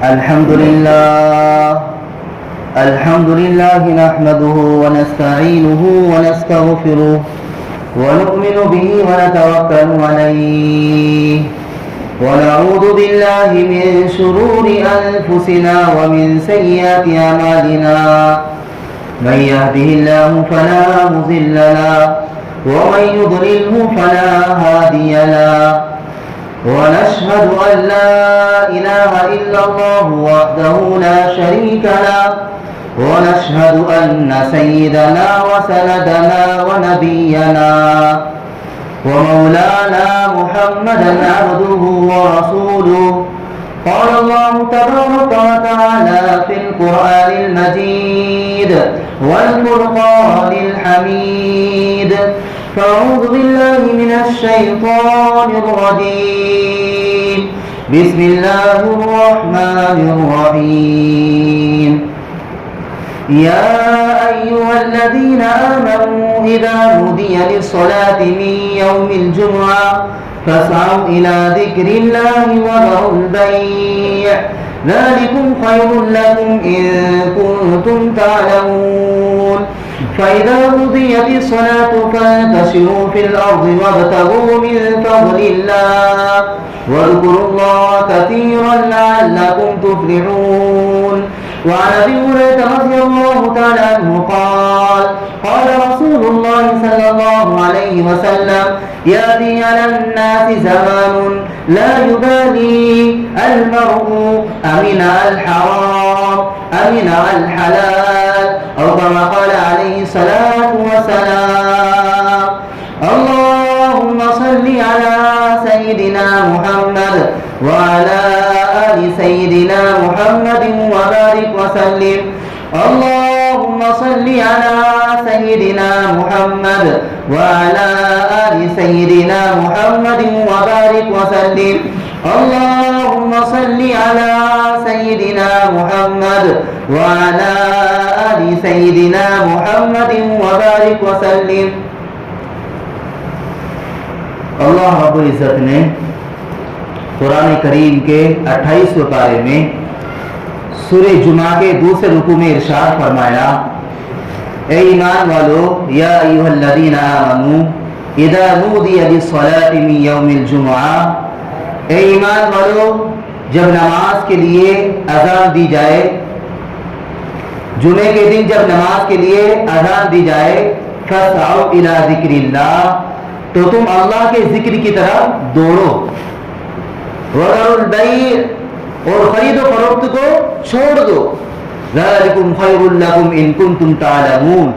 الحمد لله نحمده ونستعينه ونستغفره ونؤمن به ونتوكل عليه ونعوذ بالله من شرور أنفسنا ومن سيئات أعمالنا من يهده الله فلا مضل له ومن يضلله فلا هادي له ونشهد أن لا إله إلا الله وحده لا شريك له ونشهد أن سيدنا وسندنا ونبينا ومولانا محمدا عبده ورسوله قال الله تبارك وتعالى في القرآن المجيد والفرقان الحميد فأعوذ بالله من الشيطان الرجيم بسم الله الرحمن الرحيم يا أيها الذين آمنوا إذا نودي للصلاة من يوم الجمعة فاسعوا إلى ذكر الله وذروا البيع ذلكم خير لكم إن كنتم تعلمون فإذا قضيت الصلاة فانتشروا في الأرض وابتغوا من فضل الله واذكروا الله كثيرا لعلكم تفلحون وعن أبي هريرة رضي الله تعالى عنه قال قال رسول الله صلى الله عليه وسلم يأتي على الناس زمان لا يبالي المرء أمن الحرام أمن الحلال أو كما قال عليه الصلاة والسلام اللهم صل على سيدنا محمد وعلى آل سيدنا محمد وبارك وسلم اللهم صل على سيدنا محمد وعلى آل سيدنا محمد وبارك وسلم اللهم صل على سيدنا محمد وعلى آل سيدنا محمد وبارك وسلم. اللہ رب العزت نے قرآن کریم کے 28ویں پارے میں سورہ جمعہ کے دوسرے رکوع میں ارشاد فرمایا اے ایمان والو یا ایھا الذین آمنوا اذا نودی للصلاۃ من یوم الجمعہ اے ایمان والو جب نماز کے لیے اذان دی جائے جمعے کے دن جب نماز کے لیے اذان دی جائے فاسعوا الی ذکر اللہ تو تم اللہ کے ذکر کی طرف دوڑو وذروا البیع اور خرید و فروخت کو چھوڑ دو ذالکم خیر لکم ان کنتم تعلمون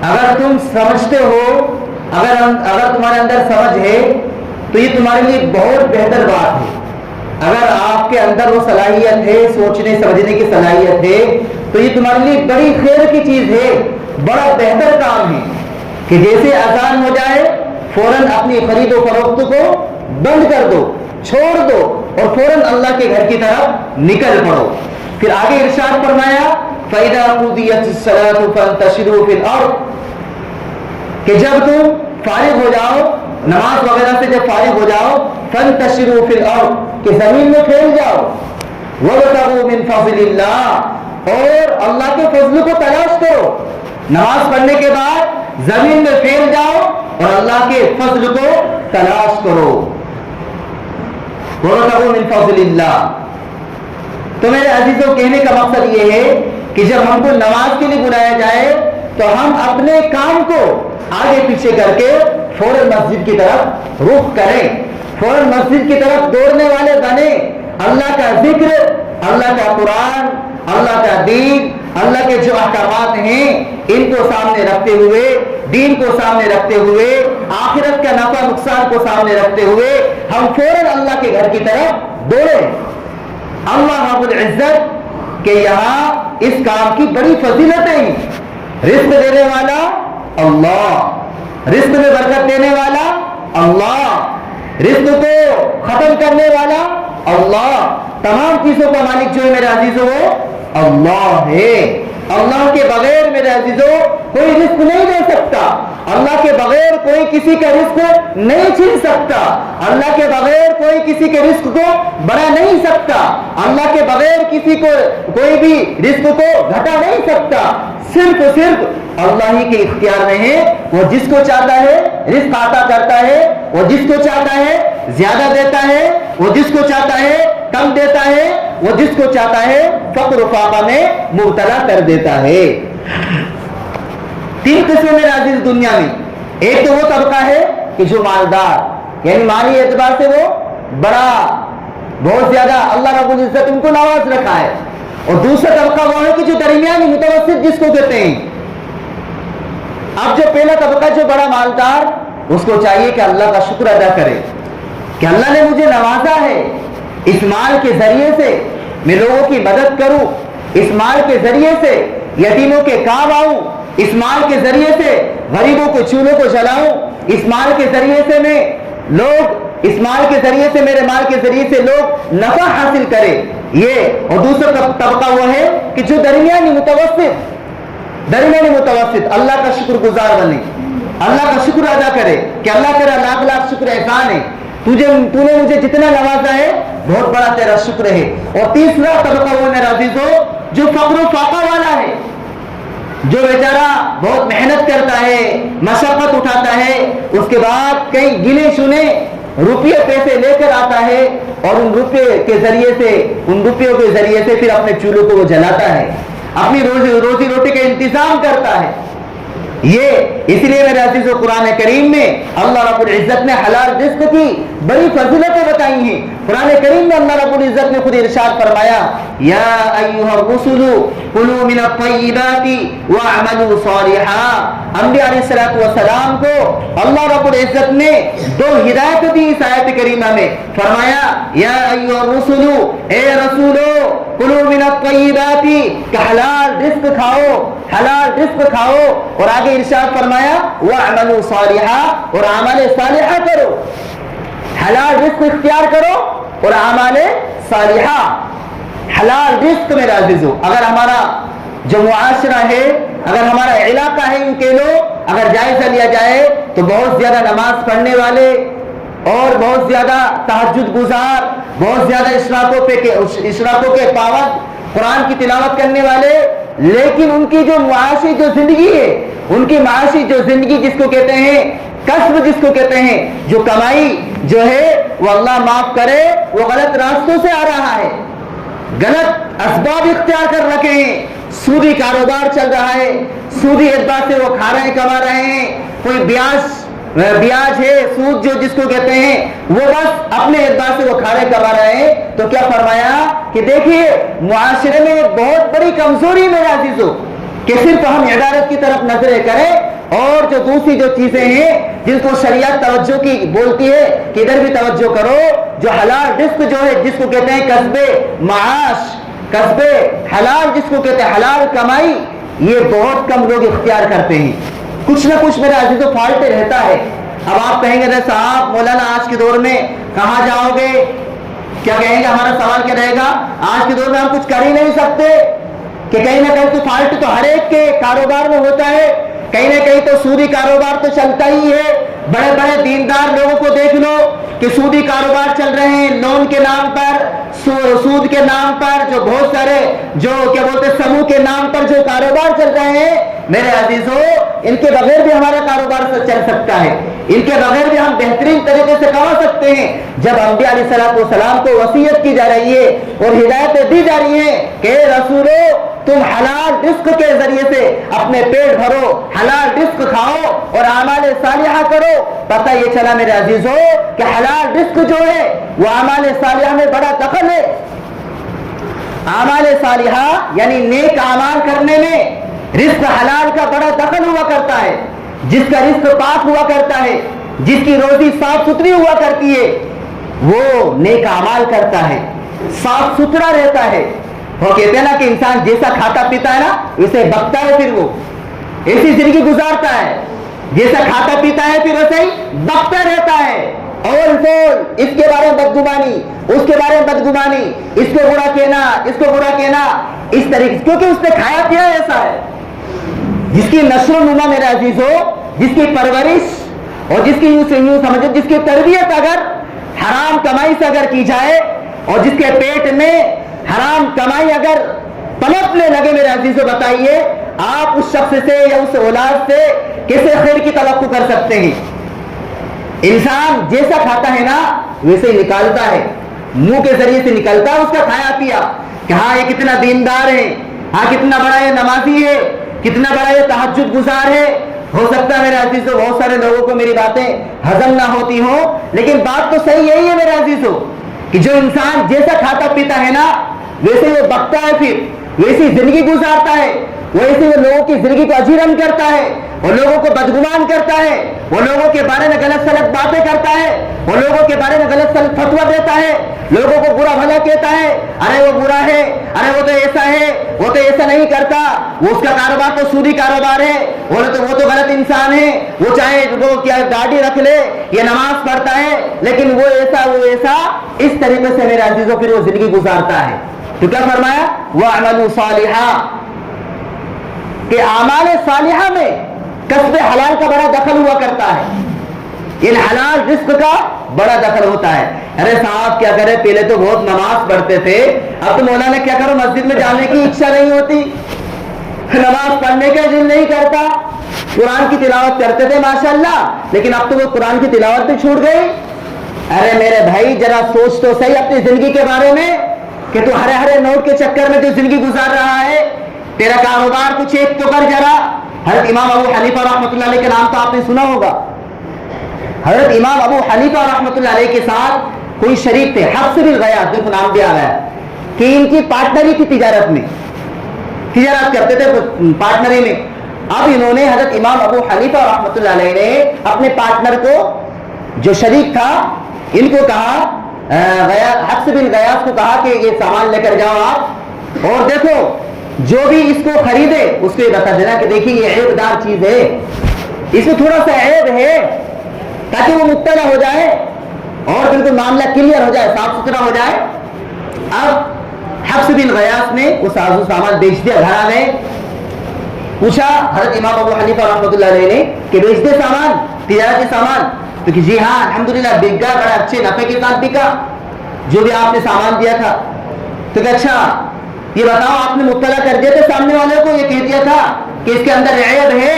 اگر تم سمجھتے ہو اگر تمہارے اندر سمجھ ہے تو یہ تمہارے لیے بہت بہتر بات ہے. اگر آپ کے اندر وہ صلاحیت ہے سوچنے سمجھنے کی صلاحیت ہے تو یہ تمہارے لیے بڑی خیر کی چیز ہے بڑا بہتر کام ہے کہ جیسے اذان ہو جائے فوراً اپنی خرید و فروخت کو بند کر دو چھوڑ دو اور فوراً اللہ کے گھر کی طرف نکل پڑو. پھر آگے ارشاد فرمایا فَإِذَا قُضِيَتِ الصَّلَاةُ فَانتَشِرُوا فِي الْأَرْضِ کہ جب تم فارغ ہو جاؤ نماز وغیرہ سے جب فارغ ہو جاؤ فَانتَشِرُوا فِي الْأَرْضِ کہ زمین میں پھیل جاؤ وَابْتَغُوا مِن فَضْلِ اللَّهِ اور اللہ کے فضل کو تلاش کرو. نماز پڑھنے کے بعد زمین میں پھیل جاؤ اور اللہ کے فضل کو تلاش کرو. وَابْتَغُوا مِن فَضْلِ اللَّهِ تو میرے عزیزوں کہنے کا مقصد یہ ہے کہ جب ہم کو نماز کے لیے بلایا جائے تو ہم اپنے کام کو آگے پیچھے کر کے فوراً مسجد کی طرف رخ کریں فوراً مسجد کی طرف دوڑنے والے بنے. اللہ کا ذکر اللہ کا قرآن اللہ کا دین اللہ کے جو احکامات ہیں ان کو سامنے رکھتے ہوئے دین کو سامنے رکھتے ہوئے آخرت کا نفع نقصان کو سامنے رکھتے ہوئے ہم فوراً اللہ کے گھر کی طرف دوڑیں. اللہ رب العزت کہ یہاں اس کام کی بڑی فضیلتیں ہیں. رزق دینے والا اللہ رزق میں برکت دینے والا اللہ رزق کو ختم کرنے والا اللہ تمام چیزوں کا مالک جو ہے میرے عزیزوں اللہ ہے. اللہ کے بغیر میرے عزیزوں کوئی رزق نہیں دے سکتا اللہ کے بغیر کوئی کسی کا رزق نہیں چھین سکتا, اللہ کے بغیر کوئی کسی کے رزق کو بڑھا نہیں سکتا, اللہ کے بغیر کسی کو کوئی بھی رزق کو گھٹا نہیں سکتا. صرف اللہ ہی کے اختیار میں ہے. وہ جس کو چاہتا ہے رزق عطا کرتا ہے, وہ جس کو چاہتا ہے زیادہ دیتا ہے, وہ جس کو چاہتا ہے کم دیتا ہے, وہ جس کو چاہتا ہے فقر و فاقہ میں مبتلا کر دیتا ہے. 3 قسمیں میرے عزیز دنیا میں. ایک تو وہ طبقہ ہے کہ جو مالدار یعنی مالی اعتبار سے وہ بڑا بہت زیادہ اللہ رب العزت ان کو نواز رکھا ہے, اور دوسرا طبقہ وہ ہے کہ جو درمیانی متوسط جس کو کہتے ہیں. اب جو پہلا طبقہ جو بڑا مالدار, اس کو چاہیے کہ اللہ کا شکر ادا کرے کہ اللہ نے مجھے نوازا ہے, اس مال کے ذریعے سے میں لوگوں کی مدد کروں, اس مال کے ذریعے سے یتیموں کے کام آؤں, اس مال کے ذریعے سے غریبوں کو چولہوں کو جلاؤں, اس مال کے ذریعے سے میں لوگ اس مال کے ذریعے سے میرے مال کے ذریعے سے لوگ نفع حاصل کرے. یہ اور دوسرا طبقہ وہ ہے کہ جو درمیانی متوسط اللہ کا شکر گزار بنے, اللہ کا شکر ادا کرے کہ اللہ تیرا لاکھ لاکھ شکر احسان ہے, تو نے مجھے جتنا نوازا ہے بہت بڑا تیرا شکر ہے. اور تیسرا طبقہ وہ میرا عزیزو جو فقر و فاقہ والا ہے, جو بیچارہ بہت محنت کرتا ہے, مشقت اٹھاتا ہے, اس کے بعد کئی گنے چنے روپیے پیسے لے کر آتا ہے, اور ان روپیوں کے ذریعے سے پھر اپنے چولہوں کو وہ جلاتا ہے, اپنی روزی روٹی کا انتظام کرتا ہے. یہ اس لیے میرے عزیزو قرآن کریم میں اللہ رب العزت نے حلال رزق کی بڑی فضیلتیں بتائی ہیں. قرآن کریم میں اللہ رب العزت نے خود ارشاد فرمایا, یا ایھا الرسل کلوا من الطیبات واعملوا صالحا. انبیاء علیہ الصلوۃ والسلام کو اللہ رب العزت نے 2 ہدایت دی اس آیت کریمہ میں. فرمایا یا ایھا الرسل, اے رسولو, کلوا من الطیبات, کہ حلال رزق کھاؤ, اور آگے ارشاد فرمایا وَاعْمَلُوا صَالِحًا, اور اعمال صالحہ کرو. حلال رزق اختیار کرو اور اعمال صالحہ. حلال رزق میرے عزیزو, اگر ہمارا جو معاشرہ ہے, اگر ہمارا علاقہ ہے, ان کے لوگ اگر جائزہ لیا جائے تو بہت زیادہ نماز پڑھنے والے اور بہت زیادہ تہجد گزار, بہت زیادہ اشراقوں کے پابند, قرآن کی تلاوت کرنے والے, لیکن ان کی جو معاشی جو زندگی ہے, ان کی معاشی جو زندگی جس کو کہتے ہیں کسب, جس کو کہتے ہیں جو کمائی جو ہے, وہ اللہ معاف کرے وہ غلط راستوں سے آ رہا ہے, غلط اسباب اختیار کر رکھے ہیں, سودی کاروبار چل رہا ہے, سودی اعتبار سے وہ کھا رہے ہیں, کما رہے ہیں, کوئی بیاج ہے, سود جو جس کو کہتے ہیں, وہ بس اپنے اعتبار سے وہ کھا رہے کما رہے ہیں. تو کیا فرمایا کہ دیکھیے معاشرے میں ایک بڑی کمزوری میرے عزیزو کہ صرف ہم عبادت کی طرف نظریں کریں, اور جو دوسری جو چیزیں ہیں جن کو شریعت توجہ کی بولتی ہے کہ ادھر بھی توجہ کرو, جو حلال رزق جو ہے جس کو کہتے ہیں کسب معاش, کسب حلال جس کو کہتے ہیں حلال کمائی, یہ بہت کم لوگ اختیار کرتے ہیں. کچھ نہ کچھ میرے عزیزو فالٹ رہتا ہے. اب آپ کہیں گے صاحب مولانا آج کے دور میں کہاں جاؤ گے, کیا کہیں گے, ہمارا سوال کیا رہے گا, آج کے دور میں ہم کچھ کر ہی نہیں سکتے کہ کہیں نہ کہیں تو فالٹ تو ہر ایک کے کاروبار میں ہوتا ہے, کہیں نہ کہیں تو سودی کاروبار تو چلتا ہی ہے. بڑے بڑے دیندار لوگوں کو دیکھ لو کہ سودی کاروبار چل رہے ہیں, لون کے نام پر, سود کے نام پر, جو بہت سارے جو کیا بولتے سموہ کے نام پر جو کاروبار چل رہے ہیں. میرے عزیزو, ان کے بغیر بھی ہمارا کاروبار چل سکتا ہے, ان کے بغیر بھی ہم بہترین طریقے سے کما سکتے ہیں. جب انبیاء علیہ الصلوۃ والسلام کو وصیت کی جا رہی ہے اور ہدایتیں دی جا رہی ہیں کہ رسولو تم حلال رزق کے ذریعے سے اپنے پیٹ بھرو, حلال رزق کھاؤ اور اعمال صالحہ کرو, پتہ یہ چلا میرے عزیزو کہ حلال رزق جو ہے وہ اعمال صالحہ میں بڑا دخل ہے. اعمال صالحہ یعنی نیک اعمال کرنے میں رزق حلال کا بڑا دخل ہوا کرتا ہے. جس کا رزق پاک ہوا کرتا ہے, جس کی روزی صاف ستھری ہوا کرتی ہے, وہ نیک اعمال کرتا ہے, صاف ستھرا رہتا ہے. وہ کہتے ہیں نا کہ انسان جیسا کھاتا پیتا ہے نا ویسے بکتا ہے, پھر وہ ایسی زندگی گزارتا ہے, جیسا کھاتا پیتا ہے پھر ویسے ہی بکتا رہتا ہے. اور اس کے بارے میں بدگمانی, اس کے بارے میں بدگمانی, اس کو برا کہنا, اس کو برا کہنا, اس طریقے سے, کیونکہ اس نے کھایا پیا ایسا ہے. جس کی نشر و نما میرے عزیزو جس کی پرورش اور جس کی یوں سمجھو جس کی تربیت اگر حرام کمائی سے اگر کی جائے اور جس کے پیٹ میں حرام کمائی اگر پنپنے لگے، میرے عزیزو بتائیے آپ اس شخص سے یا اس اولاد سے کیسے خیر کی توقع کر سکتے ہیں؟ انسان جیسا کھاتا ہے نا ویسے ہی نکالتا ہے، منہ کے ذریعے سے نکلتا ہے اس کا کھایا پیا کہ ہاں یہ کتنا دیندار ہے، ہاں کتنا بڑا یہ نمازی ہے، کتنا بڑا یہ تہجد گزار ہے۔ ہو سکتا ہے میرے عزیزو بہت سارے لوگوں کو میری باتیں ہضم نہ ہوتی ہوں، لیکن بات تو صحیح یہی ہے میرے عزیزو کہ جو انسان جیسا کھاتا پیتا ہے نا ویسے وہ بکتا ہے، پھر ویسی زندگی گزارتا ہے، ویسے وہ لوگوں کی زندگی کو اجیرن کرتا ہے، وہ لوگوں کو بدگمان کرتا ہے، وہ لوگوں کے بارے میں غلط سلط باتیں کرتا ہے، وہ لوگوں کے بارے میں غلط سلط فتویٰ دیتا ہے، لوگوں کو برا بھلا کہتا ہے، ارے وہ برا ہے، ارے وہ تو ایسا ہے، وہ تو ایسا نہیں کرتا، وہ اس کا کاروبار تو سودی کاروبار ہے، وہ تو غلط انسان ہے، وہ چاہے وہ کیا داڑھی رکھ لے، یہ نماز پڑھتا ہے لیکن وہ ایسا اس طریقے سے میرے عزیزوں پھر وہ زندگی گزارتا ہے۔ تو کیا فرمایا؟ وَاعْمَلُوا صَالِحًا، کہ اعمال صالحہ میں کسب حلال کا بڑا دخل ہوا کرتا ہے، ان حلال رزق کا بڑا دخل ہوتا ہے۔ ارے صاحب کیا کرے، پہلے تو بہت نماز پڑھتے تھے، اب تو مولانا کیا کرو مسجد میں جانے کی اچھا نہیں ہوتی، نماز پڑھنے کا دل نہیں کرتا، قرآن کی تلاوت کرتے تھے ماشاءاللہ لیکن اب تو وہ قرآن کی تلاوت بھی چھوٹ گئی۔ ارے میرے بھائی ذرا سوچ تو صحیح اپنی زندگی کے بارے میں کہ تو ہرے ہرے نوٹ کے چکر میں جو زندگی گزار رہا ہے، تیرا کاروبار کچھ ایک تو کر ذرا۔ حضرت امام ابو حنیفہ رحمۃ اللہ علیہ کے نام تو آپ نے سنا ہوگا۔ حضرت امام ابو حنیفہ رحمۃ اللہ علیہ کے ساتھ کوئی شریک تھے، حفص بن غیاث، جن کو نام دیا گیا کہ ان کی پارٹنری تھی، تجارت میں تجارت کرتے تھے پارٹنری میں۔ اب انہوں نے حضرت امام ابو حنیفہ رحمۃ اللہ علیہ نے اپنے پارٹنر کو جو شریک تھا ان کو کہا، حفص بن غیاث کو کہا کہ یہ سامان لے کر جاؤ آپ، اور دیکھو جو بھی اس کو خریدے اس کو یہ بتا دینا کہ دیکھیے یہ عیب دار چیز ہے، اس میں تھوڑا سا عیب ہے، تاکہ وہ مطلع ہو جائے اور بالکل معاملہ کلیئر ہو جائے، صاف ستھرا ہو جائے۔ اب حفص بن غیاث نے وہ سازو سامان بیچ دیا، گھر آ گئے، پوچھا حضرت امام ابو حنیفہ رحمۃ اللہ علیہ نے کہ بیچ دے سامان، تجارتی سامان؟ تو کہ جی ہاں الحمدللہ بک گیا، بڑا اچھے نفع کے ساتھ بکا جو بھی آپ نے سامان دیا تھا۔ تو کہ اچھا یہ بتاؤ آپ نے مطلع کر دیا تھا سامنے والے کو، یہ کہہ دیا تھا کہ اس کے اندر عیب ہے؟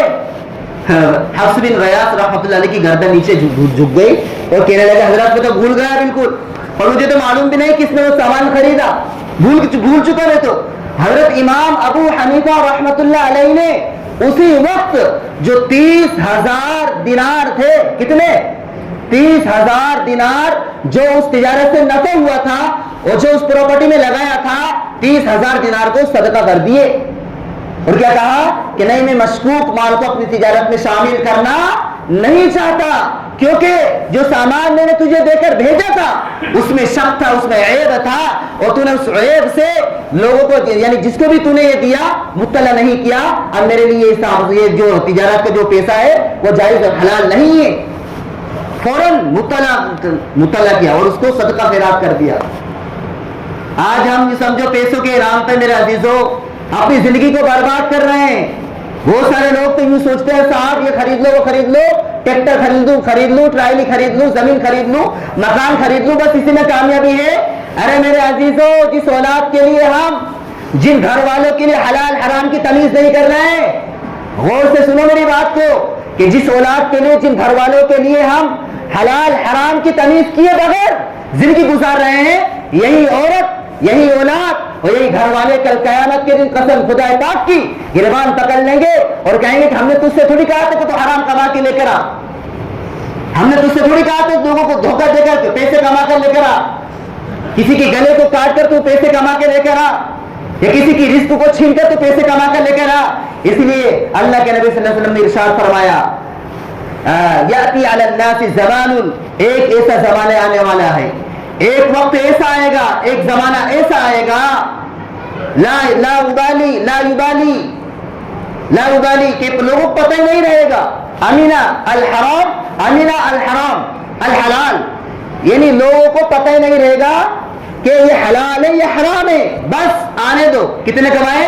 حفص بن غیاث رحمۃ اللہ علیہ کی گردن نیچے جھک گئی اور کہنے لگا حضرت میں تو بھول گیا بالکل، اور مجھے تو معلوم بھی نہیں کس نے وہ سامان خریدا، بھول چکا میں تو۔ حضرت امام ابو حنیفہ رحمۃ اللہ علیہ نے اسی وقت جو 30,000 دینار تھے، کتنے؟ 30,000 دینار جو اس تجارت سے نفع ہوا تھا اور جو اس پراپرٹی میں لگایا تھا، 30,000 دینار کو صدقہ کر دیے، اور کیا کہا کہ نہیں میں مشکوک مال کو اپنی تجارت میں شامل کرنا نہیں چاہتا، کیونکہ جو سامان میں نے تجھے دے کر بھیجا تھا اس میں شک تھا، اس میں عیب تھا، اور تو نے اس عیب سے لوگوں کو یعنی جس کو بھی تو نے یہ دیا مطلع نہیں کیا، اب میرے لیے یہ جو تجارت کا جو پیسہ ہے وہ جائز اور حلال نہیں ہے۔ فوراً مطلع کیا اور اس کو صدقہ خیرات کر دیا۔ آج ہم سمجھو پیسوں کے نام پہ میرے عزیزوں اپنی زندگی کو برباد کر رہے ہیں۔ بہت سارے لوگ تو یوں سوچتے ہیں صاحب یہ خرید لو وہ خرید لو، ٹریکٹر خرید لوں، ٹرائلی خرید لوں، زمین خرید لوں، مکان خرید لوں، بس اسی میں کامیابی ہے۔ ارے میرے عزیزوں جس اولاد کے لیے ہم جن گھر والوں کے لیے حلال حرام کی تمیز نہیں کر رہے ہیں، غور سے سنو میری بات کو، کہ جس اولاد کے لیے جن گھر والوں کے لیے ہم حلال حرام کی تمیز کیے بغیر زندگی گزار رہے ہیں، یہی عورت، یہی اولاد اور یہی گھر والے کل قیامت کے دن قسم خدا پاک کی گریبان پکڑ لیں گے اور کہیں گے کہ ہم نے تجھ سے تھوڑی کہا تھا کہ تو حرام کما کے لے کر آ، ہم نے تجھ سے تھوڑی کہا تھا لوگوں کو دھوکہ دے کر پیسے کما کر لے کر آ، کسی کے گلے کو کاٹ کر تو پیسے کما کے لے کر آ، یا کسی کی رزق کو چھین کر تو پیسے کما کر لے کر آ۔ اس لیے اللہ کے نبی صلی اللہ علیہ وسلم نے ارشاد فرمایا یاتی علی الناس زمان، ایک ایسا زمانہ آنے والا ہے، ایک وقت ایسا آئے گا، ایک زمانہ ایسا آئے گا، لا یبالی کہ لوگوں کو پتہ ہی نہیں رہے گا، امینا الحرام الحلال، یعنی لوگوں کو پتہ ہی نہیں رہے گا کہ یہ حلال ہے یہ حرام ہے، بس آنے دو، کتنے کمائے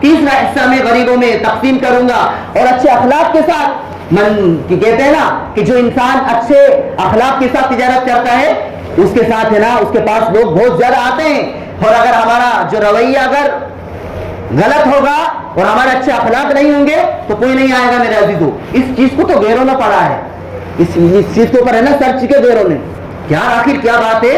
تیسرا حصہ میں غریبوں میں تقسیم کروں گا. اور اچھے اخلاق کے ساتھ کہتے ہیں نا کہ جو انسان اچھے اخلاق کے ساتھ تجارت کرتا ہے اس کے ساتھ ہے نا اس کے پاس لوگ بہت زیادہ آتے ہیں. اور اگر ہمارا جو رویہ اگر غلط ہوگا اور ہمارے اچھے اخلاق نہیں ہوں گے تو کوئی نہیں آئے گا میرے عزیزو. اس چیز کو تو غیروں نے پڑھا ہے, اس چیز کے اوپر ہے نا سرچ کے غیروں نے. یار آخر کیا بات ہے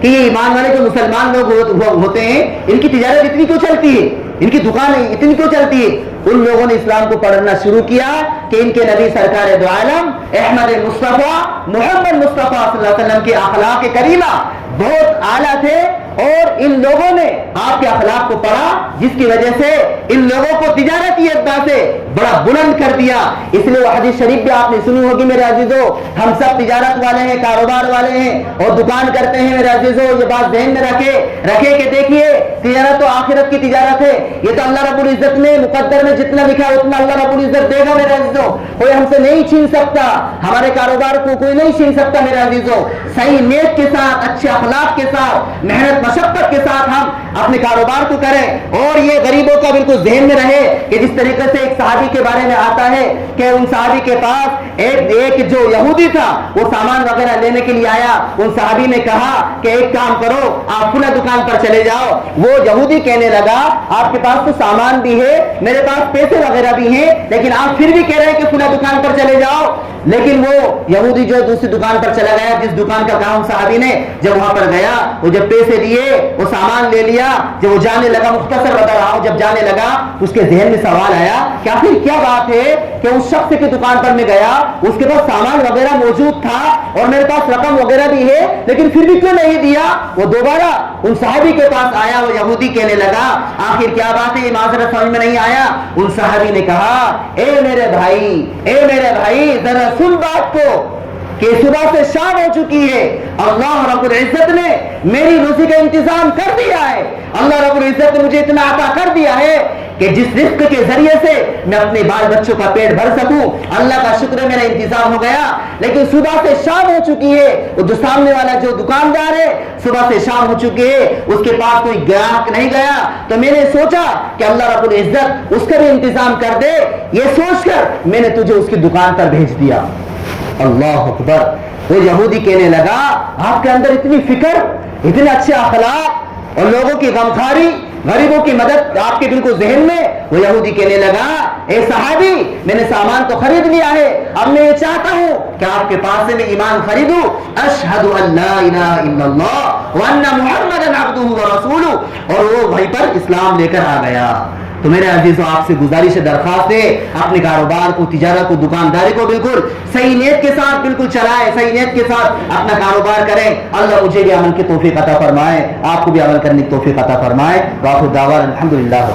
کہ یہ ایمان والے جو مسلمان لوگ ہوتے ہیں ان کی تجارت اتنی کیوں چلتی ہے, ان کی دکانیں اتنی کیوں چلتی ہے؟ ان لوگوں نے اسلام کو پڑھنا شروع کیا کہ ان کے نبی سرکار دو عالم احمد مصطفیٰ محمد مصطفیٰ صلی اللہ علیہ وسلم کے اخلاق کریمہ بہت اعلیٰ تھے, اور ان لوگوں نے آپ کے اخلاق کو پڑھا جس کی وجہ سے ان لوگوں کو تجارتی اعتبار سے بڑا بلند کر دیا. اس لیے وہ حدیث شریف بھی آپ نے سنی ہوگی میرے عزیزو, ہم سب تجارت والے ہیں, کاروبار والے ہیں اور دکان کرتے ہیں میرے عزیزو. یہ بات ذہن میں رکھے کہ دیکھیے تجارت تو آخرت کی تجارت ہے. یہ تو اللہ رب العزت نے مقدر میں جتنا لکھا ہے اتنا اللہ رب العزت دے گا میرے عزیزو. کوئی ہم سے نہیں چھین سکتا, ہمارے کاروبار کو کوئی نہیں چھین سکتا میرے عزیزو. صحیح نیت کے ساتھ, اچھے اخلاق کے ساتھ, محنت مشقت کے ساتھ ہم اپنے کاروبار کو کریں. اور یہ غریبوں کا بالکل ذہن میں رہے کہ جس طریقے سے ایک صحابی کے بارے میں آتا ہے کہ ان صحابی کے پاس ایک جو یہودی تھا وہ سامان وغیرہ لینے کے لیے آیا. ان صحابی نے کہا کہ ایک کام کرو, آپ فلاں دکان پر چلے جاؤ. وہ یہودی کہنے لگا آپ کے پاس تو سامان بھی ہے, میرے پاس پیسے وغیرہ بھی ہیں, لیکن آپ پھر بھی کہہ رہے ہیں کہ فلاں دکان پر چلے جاؤ. لیکن وہ یہودی جو دوسری دکان پر چلا گیا, جس دکان کا کام صحابی نے جب وہاں پر گیا, وہ جب پیسے دیے, وہ سامان لے لیا, جب وہ جانے لگا, مختصر بتا رہا ہوں, جب جانے لگا اس کے ذہن میں سوال آیا کہ آخر کیا بات ہے کہ اس شخص کی دکان پر میں گیا, اس کے پاس سامان وغیرہ موجود تھا اور میرے پاس رقم وغیرہ بھی ہے, لیکن پھر بھی کیوں نہیں دیا. وہ دوبارہ ان صحابی کے پاس آیا, وہ یہودی کہنے لگا آخر کیا بات ہے, یہ معذرت سمجھ میں نہیں آیا. ان صحابی نے کہا اے میرے بھائی ذرا سن بات کو کہ صبح سے شام ہو چکی ہے, اللہ رب العزت نے میری روزی کا انتظام کر دیا ہے. اللہ رب العزت نے مجھے اتنا عطا کر دیا ہے کہ جس رزق کے ذریعے سے میں اپنے بال بچوں کا پیٹ بھر سکوں, اللہ کا شکر ہے میرا انتظام ہو گیا. لیکن صبح سے شام ہو چکی ہے, وہ جو سامنے والا جو دکاندار ہے صبح سے شام ہو چکی ہے, اس کے پاس کوئی گاہک نہیں گیا, تو میں نے سوچا کہ اللہ رب العزت اس کا بھی انتظام کر دے. یہ سوچ کر میں نے تجھے اس کی دکان پر بھیج دیا. اللہ اکبر. وہ یہودی کہنے لگا آپ کے اندر اتنی فکر, اتنے اچھے اخلاق اور لوگوں کی غمخواری, غریبوں کی مدد آپ کے بالکل ذہن میں. وہ یہودی کہنے لگا اے صحابی میں نے سامان تو خرید لیا ہے, اب میں یہ چاہتا ہوں کہ آپ کے پاس سے میں ایمان خریدوں, اشہد ان لا الہ الا اللہ وان محمدا عبدہ ورسولہ. اور وہ وہیں پر اسلام لے کر آ گیا. تو میرے عزیزوں آپ سے گزارش درخواست ہے اپنے کاروبار کو, تجارت کو, دکانداری کو بالکل صحیح نیت کے ساتھ بالکل چلائے, صحیح نیت کے ساتھ اپنا کاروبار کریں. اللہ مجھے بھی عمل کی توفیق عطا فرمائے, آپ کو بھی عمل کرنے کی توفیق عطا فرمائے. واخر دعوانا الحمدللہ.